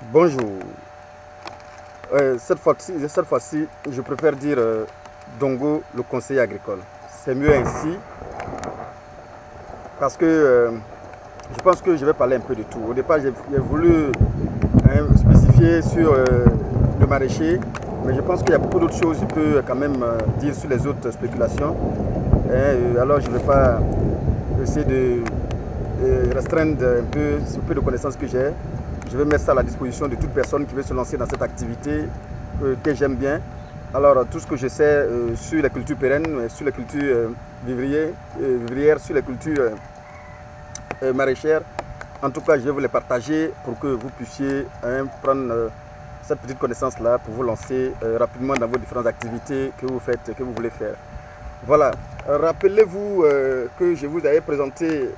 Bonjour. Cette fois-ci, je préfère dire Dongo, le conseiller agricole. C'est mieux ainsi parce que je pense que je vais parler un peu de tout. Au départ, j'ai voulu spécifier sur le maraîcher, mais je pense qu'il y a beaucoup d'autres choses que je peux quand même dire sur les autres spéculations. Alors, je ne vais pas essayer de restreindre un peu ce peu de connaissances que j'ai. Je vais mettre ça à la disposition de toute personne qui veut se lancer dans cette activité que j'aime bien. Alors, tout ce que je sais sur la culture pérenne, sur la culture vivrière, sur la culture maraîchère, en tout cas, je vais vous les partager pour que vous puissiez prendre cette petite connaissance-là pour vous lancer rapidement dans vos différentes activités que vous faites, que vous voulez faire. Voilà. Rappelez-vous que je vous avais présenté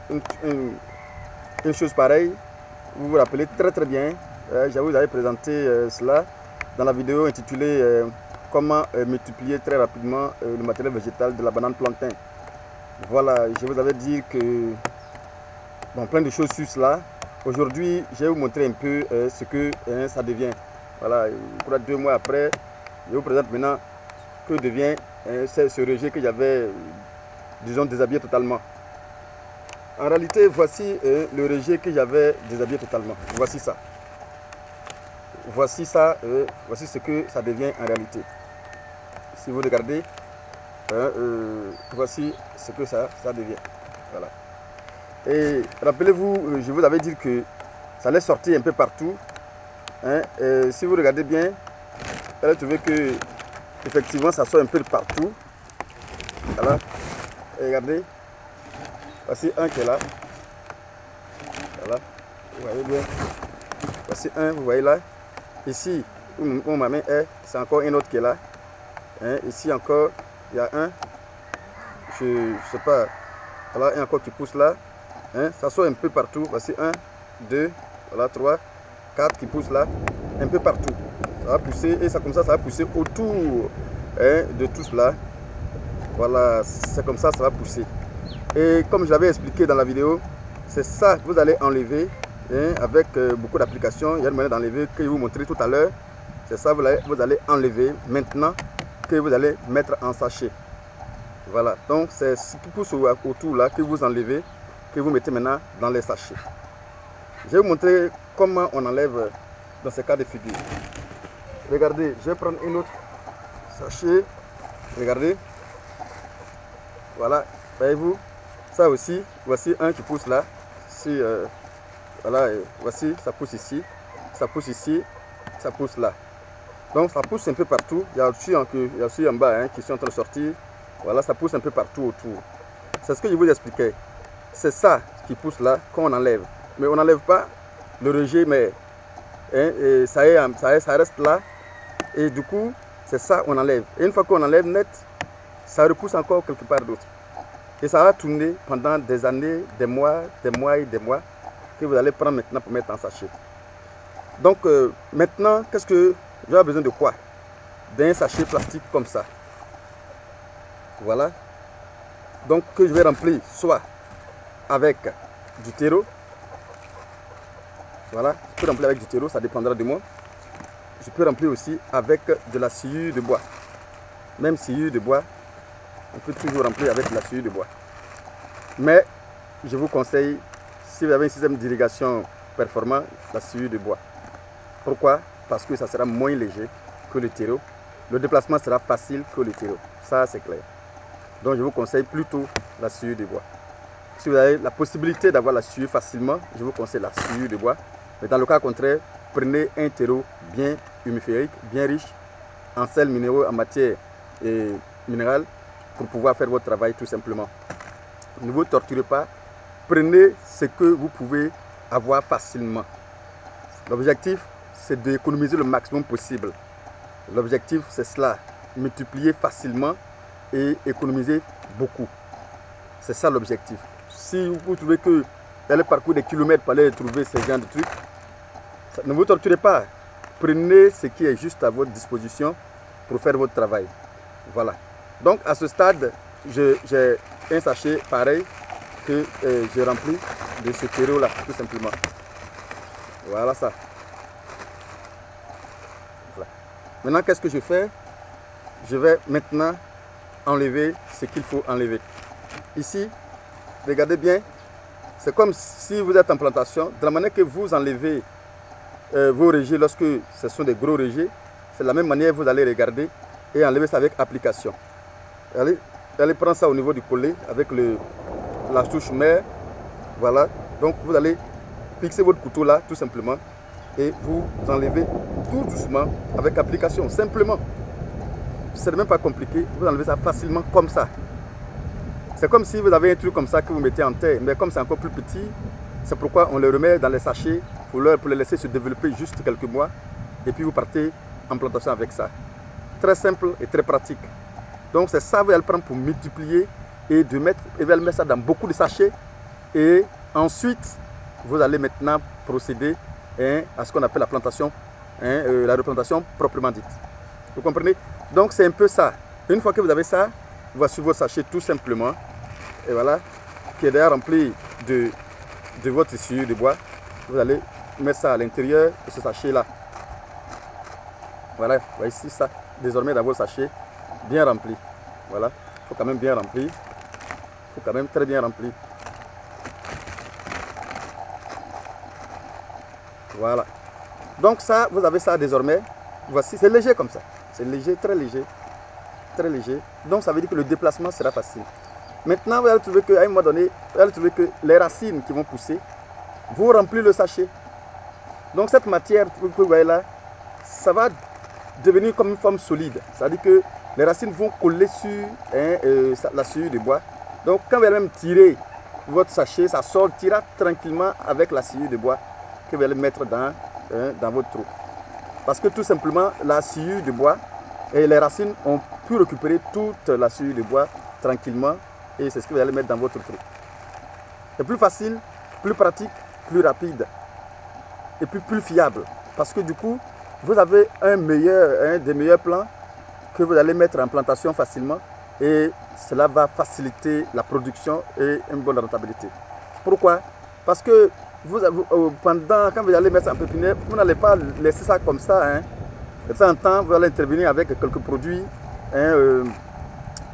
une chose pareille. Vous vous rappelez très bien, je vous avais présenté cela dans la vidéo intitulée Comment multiplier très rapidement le matériel végétal de la banane plantain. Voilà, je vous avais dit que plein de choses sur cela. Aujourd'hui, je vais vous montrer un peu ce que ça devient. Voilà, 2 mois après, je vous présente maintenant que devient ce rejet que j'avais, disons, déshabillé totalement. En réalité, voici le rejet que j'avais déshabillé totalement. Voici ça. Voici ça, voici ce que ça devient en réalité. Si vous regardez, voici ce que ça devient. Voilà. Et rappelez-vous, je vous avais dit que ça allait sortir un peu partout. Si vous regardez bien, vous allez trouver que effectivement ça sort un peu de partout. Voilà. Et regardez. Voici un qui est là. Voilà. Vous voyez bien. Voici un, vous voyez là. Ici, où ma main est, c'est encore un autre qui est là. Ici encore, il y a un. Je ne sais pas. Voilà, un encore qui pousse là. Ça sort un peu partout. Voici 1, 2, voilà, 3, 4 qui poussent là. Un peu partout. Ça va pousser et ça comme ça va pousser autour de tout cela. Voilà, c'est comme ça va pousser. Et comme je l'avais expliqué dans la vidéo, c'est ça que vous allez enlever avec beaucoup d'applications. Il y a une manière d'enlever que je vais vous montrer tout à l'heure. C'est ça que vous allez enlever maintenant que vous allez mettre en sachet. Voilà, donc c'est ce qui pousse autour là que vous enlevez, que vous mettez maintenant dans les sachets. Je vais vous montrer comment on enlève dans ce cas de figure. Regardez, je vais prendre un autre sachet. Regardez. Voilà, voyez-vous. Ça aussi, voici un qui pousse là. Ici, voilà, voici, ça pousse ici, ça pousse là. Donc ça pousse un peu partout. Il y a aussi en bas qui sont en train de sortir. Voilà, ça pousse un peu partout autour. C'est ce que je vous expliquais. C'est ça qui pousse là qu'on enlève. Mais on n'enlève pas le rejet, mais ça reste là. Et du coup, c'est ça qu'on enlève. Et une fois qu'on enlève net, ça repousse encore quelque part d'autre. Et ça va tourner pendant des années, des mois et des mois que vous allez prendre maintenant pour mettre en sachet. Donc maintenant, qu'est-ce que j'ai besoin de quoi? D'un sachet plastique comme ça. Voilà. Donc que je vais remplir soit avec du terreau. Voilà. Je peux remplir avec du terreau, ça dépendra de moi. Je peux remplir aussi avec de la sciure de bois. Même sciure de bois. On peut toujours remplir avec la sciure de bois. Mais je vous conseille, si vous avez un système d'irrigation performant, la sciure de bois. Pourquoi? Parce que ça sera moins léger que le terreau. Le déplacement sera facile que le terreau. Ça, c'est clair. Donc, je vous conseille plutôt la sciure de bois. Si vous avez la possibilité d'avoir la sciure facilement, je vous conseille la sciure de bois. Mais dans le cas contraire, prenez un terreau bien humiférique, bien riche en sels minéraux, en matière minérale, pour pouvoir faire votre travail tout simplement. Ne vous torturez pas, prenez ce que vous pouvez avoir facilement. L'objectif, c'est d'économiser le maximum possible. L'objectif, c'est cela, multiplier facilement et économiser beaucoup. C'est ça l'objectif. Si vous trouvez que d'aller parcourir des kilomètres pour aller trouver ce genre de trucs, ne vous torturez pas. Prenez ce qui est juste à votre disposition pour faire votre travail. Voilà. Donc à ce stade, j'ai un sachet pareil que j'ai rempli de ce terreau là, tout simplement. Voilà ça. Maintenant, qu'est-ce que je fais? Je vais maintenant enlever ce qu'il faut enlever. Ici, regardez bien, c'est comme si vous êtes en plantation. De la manière que vous enlevez vos rejets lorsque ce sont des gros rejets, c'est de la même manière que vous allez regarder et enlever ça avec application. Allez prendre ça au niveau du collet avec la touche mère. Voilà, donc vous allez fixer votre couteau là tout simplement et vous enlevez tout doucement avec application, simplement. Ce n'est même pas compliqué, vous enlevez ça facilement comme ça. C'est comme si vous avez un truc comme ça que vous mettez en terre, mais comme c'est encore plus petit, c'est pourquoi on le remet dans les sachets pour les laisser se développer juste quelques mois et puis vous partez en plantation avec ça. Très simple et très pratique. Donc c'est ça, vous allez le prendre pour multiplier et vous allez mettre ça dans beaucoup de sachets et ensuite vous allez maintenant procéder à ce qu'on appelle la plantation, la replantation proprement dite. Vous comprenez? Donc c'est un peu ça. Une fois que vous avez ça, voici vos sachets tout simplement. Et voilà, qui est déjà rempli de votre tissu de bois. Vous allez mettre ça à l'intérieur de ce sachet là. Voilà, voici ça. Désormais dans vos sachets, bien rempli. Voilà, il faut quand même bien rempli. Il faut quand même très bien rempli. Voilà. Donc ça, vous avez ça désormais. Voici, c'est léger comme ça. C'est léger, très léger. Très léger. Donc ça veut dire que le déplacement sera facile. Maintenant, vous allez trouver qu'à un moment donné, vous allez trouver que les racines qui vont pousser vont remplir le sachet. Donc cette matière que vous voyez là, ça va devenir comme une forme solide. C'est-à-dire que les racines vont coller sur la sciure de bois. Donc quand vous allez même tirer votre sachet, ça sortira tranquillement avec la sciure de bois que vous allez mettre dans votre trou. Parce que tout simplement, la sciure de bois et les racines ont pu récupérer toute la sciure de bois tranquillement et c'est ce que vous allez mettre dans votre trou. C'est plus facile, plus pratique, plus rapide et puis plus fiable. Parce que du coup, vous avez un des meilleurs plants que vous allez mettre en plantation facilement et cela va faciliter la production et une bonne rentabilité. Pourquoi? Parce que quand vous allez mettre ça en pépinière, vous n'allez pas laisser ça comme ça. De temps en temps, vous allez intervenir avec quelques produits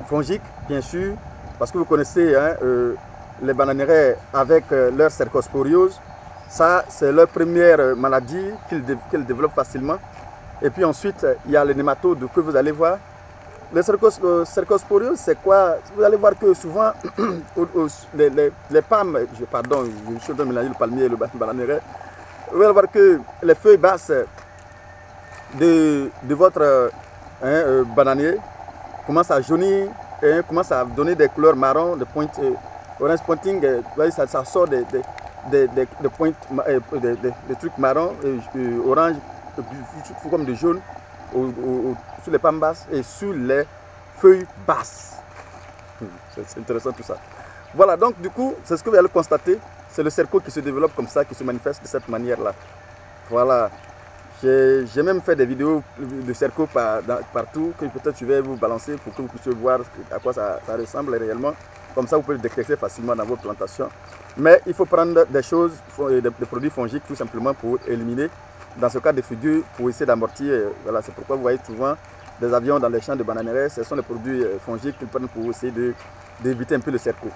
fongiques, bien sûr, parce que vous connaissez les bananeraies avec leur cercosporiose. Ça, c'est leur première maladie qu'ils développent facilement. Et puis ensuite, il y a les nématodes que vous allez voir. Le cercosporiose, c'est quoi? Vous allez voir que souvent, les palmes, je suis en train de mélanger le palmier et le bananerai. Vous allez voir que les feuilles basses de votre bananier commencent à jaunir, commencent à donner des couleurs marron, des pointes orange pointing, ça sort des pointes, des trucs marron, orange, comme de jaune. Sur les palmes basses et sur les feuilles basses. C'est intéressant tout ça. Voilà, donc du coup, c'est ce que vous allez constater. C'est le cerco qui se développe comme ça, qui se manifeste de cette manière-là. Voilà. J'ai même fait des vidéos de cerco partout, que peut-être je vais vous balancer pour que vous puissiez voir à quoi ça ressemble réellement. Comme ça, vous pouvez le détecter facilement dans vos plantations. Mais il faut prendre des choses, des produits fongiques tout simplement pour éliminer. Dans ce cas de figure, pour essayer d'amortir, voilà, c'est pourquoi vous voyez souvent des avions dans les champs de bananeraies. Ce sont des produits fongiques qu'ils prennent pour essayer d'éviter un peu le cerco.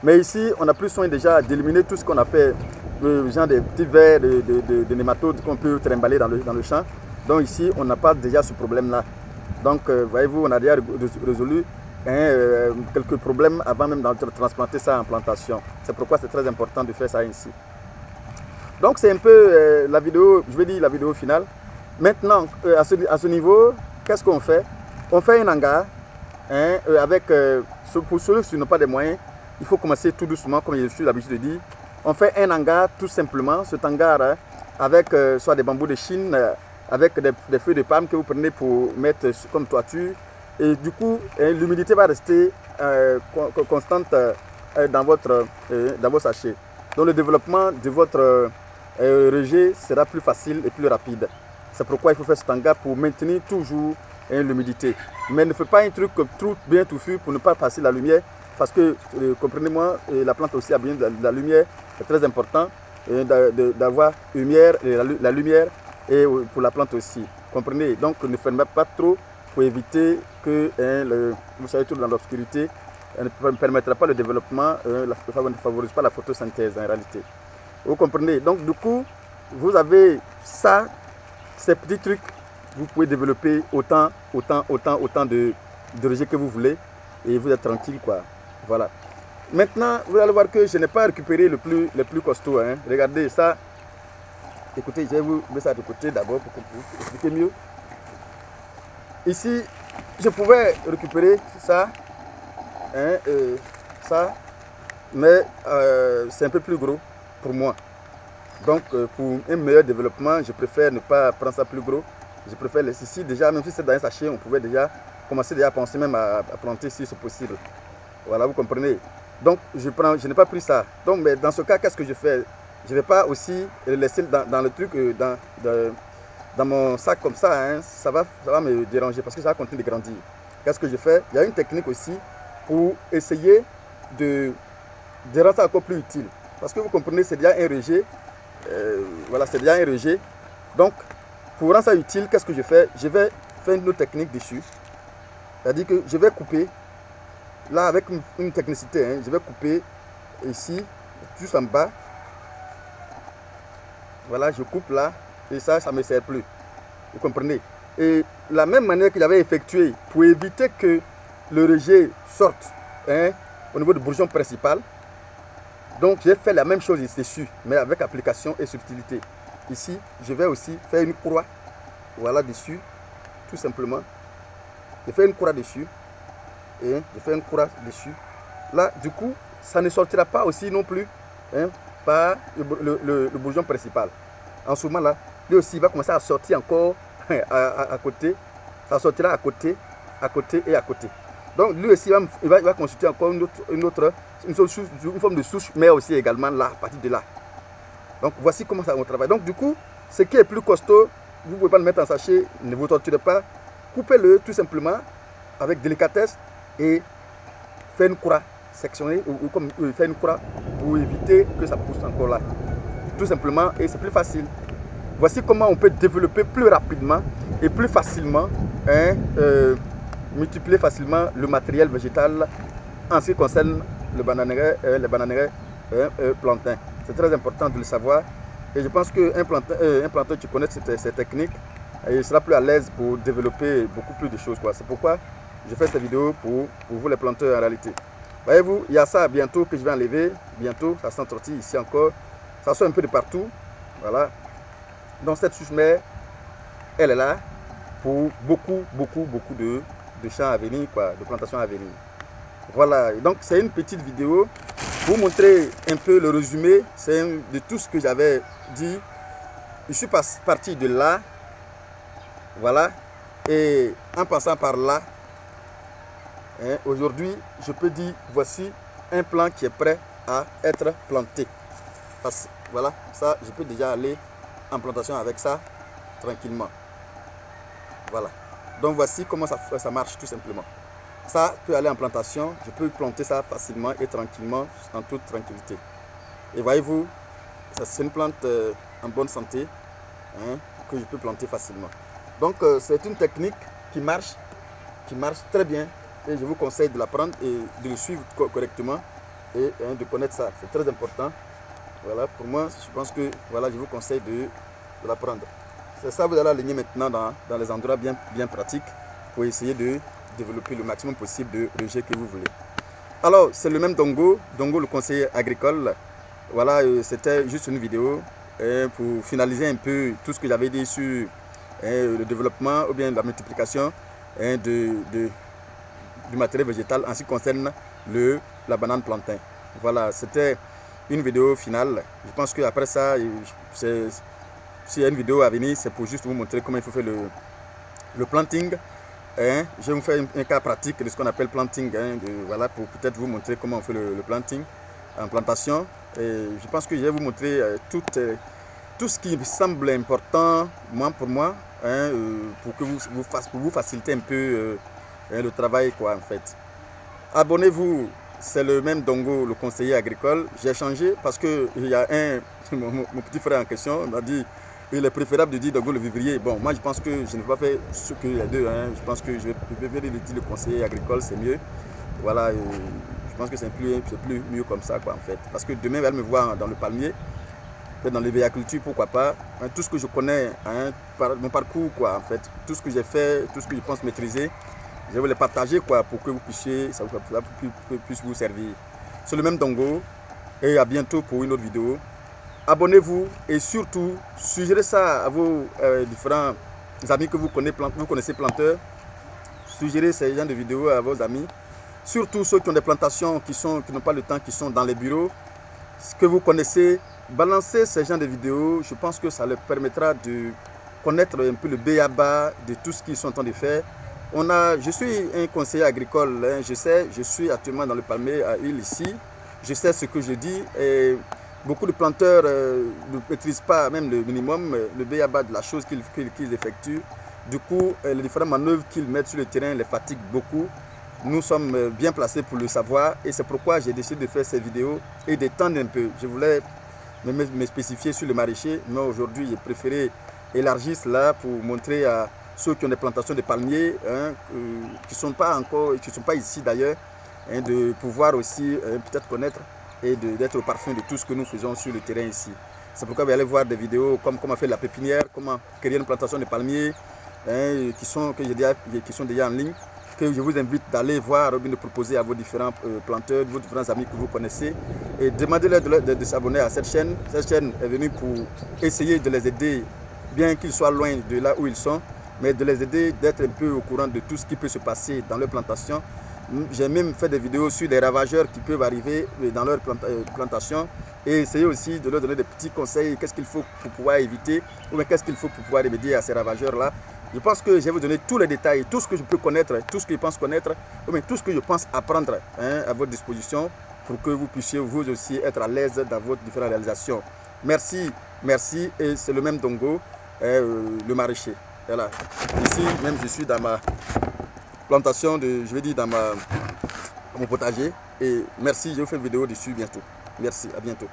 Mais ici, on a plus soin déjà d'éliminer tout ce qu'on a fait, genre des petits vers de nématodes qu'on peut trimballer dans le champ. Donc ici, on n'a pas déjà ce problème-là. Donc, voyez-vous, on a déjà résolu quelques problèmes avant même de transplanter ça en plantation. C'est pourquoi c'est très important de faire ça ici. Donc c'est un peu la vidéo, je vais dire la vidéo finale. Maintenant, à ce niveau, qu'est-ce qu'on fait? On fait un hangar, pour ceux qui n'ont pas de moyens, il faut commencer tout doucement, comme je suis l'habitude de dire. On fait un hangar tout simplement, cet hangar avec soit des bambous de Chine, avec des feuilles de palme que vous prenez pour mettre comme toiture. Et du coup, l'humidité va rester constante dans vos sachets. Donc le développement de votre rejet sera plus facile et plus rapide. C'est pourquoi il faut faire cet hangar pour maintenir toujours l'humidité. Mais ne faites pas un truc trop bien touffu pour ne pas passer la lumière. Parce que, comprenez-moi, la plante aussi a besoin de la lumière. C'est très important d'avoir la lumière et pour la plante aussi. comprenez? Donc ne fermez pas trop pour éviter que vous soyez tout dans l'obscurité. Ne permettra pas le développement, ne favorise pas la photosynthèse en réalité. Vous comprenez? Donc du coup, vous avez ça, ces petits trucs, vous pouvez développer autant de rejets que vous voulez et vous êtes tranquille quoi. Voilà. Maintenant, vous allez voir que je n'ai pas récupéré le plus costaud. Hein. Regardez ça. Écoutez, je vais vous mettre ça de côté d'abord pour que vous expliquer mieux. Ici, je pouvais récupérer ça, hein, ça, mais c'est un peu plus gros pour moi. Donc, pour un meilleur développement, je préfère ne pas prendre ça plus gros. Je préfère laisser ici déjà, même si c'est dans un sachet, on pouvait déjà commencer à penser même à planter si c'est possible. Voilà, vous comprenez. Donc, je n'ai pas pris ça. Donc, mais dans ce cas, qu'est-ce que je fais? Je ne vais pas aussi le laisser dans le truc, dans mon sac comme ça. Hein. Ça va me déranger parce que ça va continuer de grandir. Qu'est-ce que je fais? Il y a une technique aussi pour essayer de rendre ça encore plus utile. Parce que vous comprenez, c'est déjà un rejet. Voilà, c'est déjà un rejet. Donc, pour rendre ça utile, qu'est-ce que je fais? Je vais faire une autre technique dessus. C'est-à-dire que je vais couper. Là, avec une technicité, hein, je vais couper ici, juste en bas. Voilà, je coupe là, et ça ne me sert plus. Vous comprenez? Et la même manière que j'avais effectué pour éviter que le rejet sorte hein, au niveau du bourgeon principal. Donc, j'ai fait la même chose dessus, mais avec application et subtilité. Ici, je vais aussi faire une croix. Voilà, dessus, tout simplement. Je fais une croix dessus. Et je fais une croix dessus. Là, du coup, ça ne sortira pas aussi non plus hein, par le bourgeon principal. En ce moment-là, lui aussi, il va commencer à sortir encore à côté. Ça sortira à côté et à côté. Donc, lui aussi, il va constituer encore une forme de souche, mais aussi également là, à partir de là. Donc, voici comment ça on travaille. Donc, du coup, ce qui est plus costaud, vous ne pouvez pas le mettre en sachet, ne vous torturez pas. Coupez-le tout simplement avec délicatesse. Et faire une croix sectionnée ou comme faire une croix pour éviter que ça pousse encore là. Tout simplement, et c'est plus facile. Voici comment on peut développer plus rapidement et plus facilement, hein, multiplier facilement le matériel végétal en ce qui concerne le bananeraie plantain. C'est très important de le savoir. Et je pense qu'un plantain, tu connais ces techniques, et il sera plus à l'aise pour développer beaucoup plus de choses. C'est pourquoi je fais cette vidéo pour vous les planteurs en réalité. Voyez-vous, il y a ça bientôt que je vais enlever. Bientôt, ça s'en sortit ici encore. Ça sort un peu de partout. Voilà. Donc cette souche-mère, elle est là pour beaucoup de champs à venir, de plantations à venir. Voilà. Et donc c'est une petite vidéo pour vous montrer un peu le résumé de tout ce que j'avais dit. Je suis parti de là. Voilà. Et en passant par là, aujourd'hui, je peux dire, voici un plant qui est prêt à être planté. Voilà, ça, je peux déjà aller en plantation avec ça, tranquillement. Voilà. Donc, voici comment ça marche, tout simplement. Ça peut aller en plantation, je peux planter ça facilement et tranquillement, en toute tranquillité. Et voyez-vous, c'est une plante en bonne santé, hein, que je peux planter facilement. Donc, c'est une technique qui marche très bien. Et je vous conseille de l'apprendre et de le suivre correctement et de connaître ça. C'est très important. Voilà, pour moi, je pense que voilà, je vous conseille de l'apprendre. C'est ça, vous allez aligner maintenant dans les endroits bien pratiques pour essayer de développer le maximum possible de rejets que vous voulez. Alors, c'est le même Dongo, le conseiller agricole. Voilà, c'était juste une vidéo pour finaliser un peu tout ce que j'avais dit sur le développement ou bien la multiplication du matériel végétal en ce qui concerne la banane plantain. Voilà, c'était une vidéo finale. Je pense qu'après ça, s'il y a une vidéo à venir, c'est pour juste vous montrer comment il faut faire le planting. Je vais vous faire un cas pratique de ce qu'on appelle planting. Voilà, pour peut-être vous montrer comment on fait le planting en plantation. Et je pense que je vais vous montrer tout ce qui me semble important, pour moi, pour que vous faciliter un peu le travail, en fait. Abonnez-vous, c'est le même Dongo, le conseiller agricole. J'ai changé parce que il y a mon petit frère en question, il m'a dit il est préférable de dire Dongo le vivrier. Bon, moi je pense que je ne vais pas faire ce que les deux. Hein. Je pense que je vais préférer le conseiller agricole, c'est mieux. Voilà, je pense que c'est plus mieux comme ça, quoi, en fait. Parce que demain, elle va me voir dans le palmier, dans l'hévéaculture, pourquoi pas. Hein, tout ce que je connais, hein, mon parcours, quoi, en fait. Tout ce que j'ai fait, tout ce que je pense maîtriser, je vais le partager, quoi, pour que vous puissiez, ça puisse vous servir. C'est le même Dongo. Et à bientôt pour une autre vidéo. Abonnez-vous et surtout, suggérez ça à vos différents amis que vous connaissez planteurs. Suggérez ces genres de vidéos à vos amis. Surtout ceux qui ont des plantations, qui n'ont pas le temps, qui sont dans les bureaux. Ce que vous connaissez, balancez ces genres de vidéos. Je pense que ça leur permettra de connaître un peu le b.a.-ba de tout ce qu'ils sont en train de faire. Je suis un conseiller agricole, hein, je suis actuellement dans le palmier à Huile ici. Je sais ce que je dis et beaucoup de planteurs ne maîtrisent pas même le minimum, le b.a.-ba de la chose qu'ils effectuent. Du coup, les différentes manœuvres qu'ils mettent sur le terrain les fatiguent beaucoup. Nous sommes bien placés pour le savoir et c'est pourquoi j'ai décidé de faire cette vidéo et d'étendre un peu. Je voulais me spécifier sur le maraîcher, mais aujourd'hui j'ai préféré élargir cela pour montrer à ceux qui ont des plantations de palmiers, hein, qui ne sont pas ici d'ailleurs, hein, de pouvoir aussi peut-être connaître et d'être au parfum de tout ce que nous faisons sur le terrain ici. C'est pourquoi vous allez voir des vidéos comme comment faire la pépinière, comment créer une plantation de palmiers, hein, qui sont déjà en ligne, que je vous invite d'aller voir, de proposer à vos différents planteurs, vos différents amis que vous connaissez et demandez-leur de s'abonner à cette chaîne. Cette chaîne est venue pour essayer de les aider, bien qu'ils soient loin de là où ils sont, mais de les aider d'être un peu au courant de tout ce qui peut se passer dans leur plantation. J'ai même fait des vidéos sur les ravageurs qui peuvent arriver dans leur plantation et essayer aussi de leur donner des petits conseils, qu'est-ce qu'il faut pour pouvoir éviter ou qu'est-ce qu'il faut pour pouvoir remédier à ces ravageurs-là. Je pense que je vais vous donner tous les détails, tout ce que je peux connaître, tout ce que je pense connaître, ou tout ce que je pense apprendre, hein, à votre disposition pour que vous puissiez vous aussi être à l'aise dans vos différentes réalisations. Merci, merci, et c'est le même Dongo, le maraîcher. Voilà. Ici, même je suis dans ma plantation, dans mon potager. Et merci, je vous fais une vidéo dessus bientôt. Merci, à bientôt.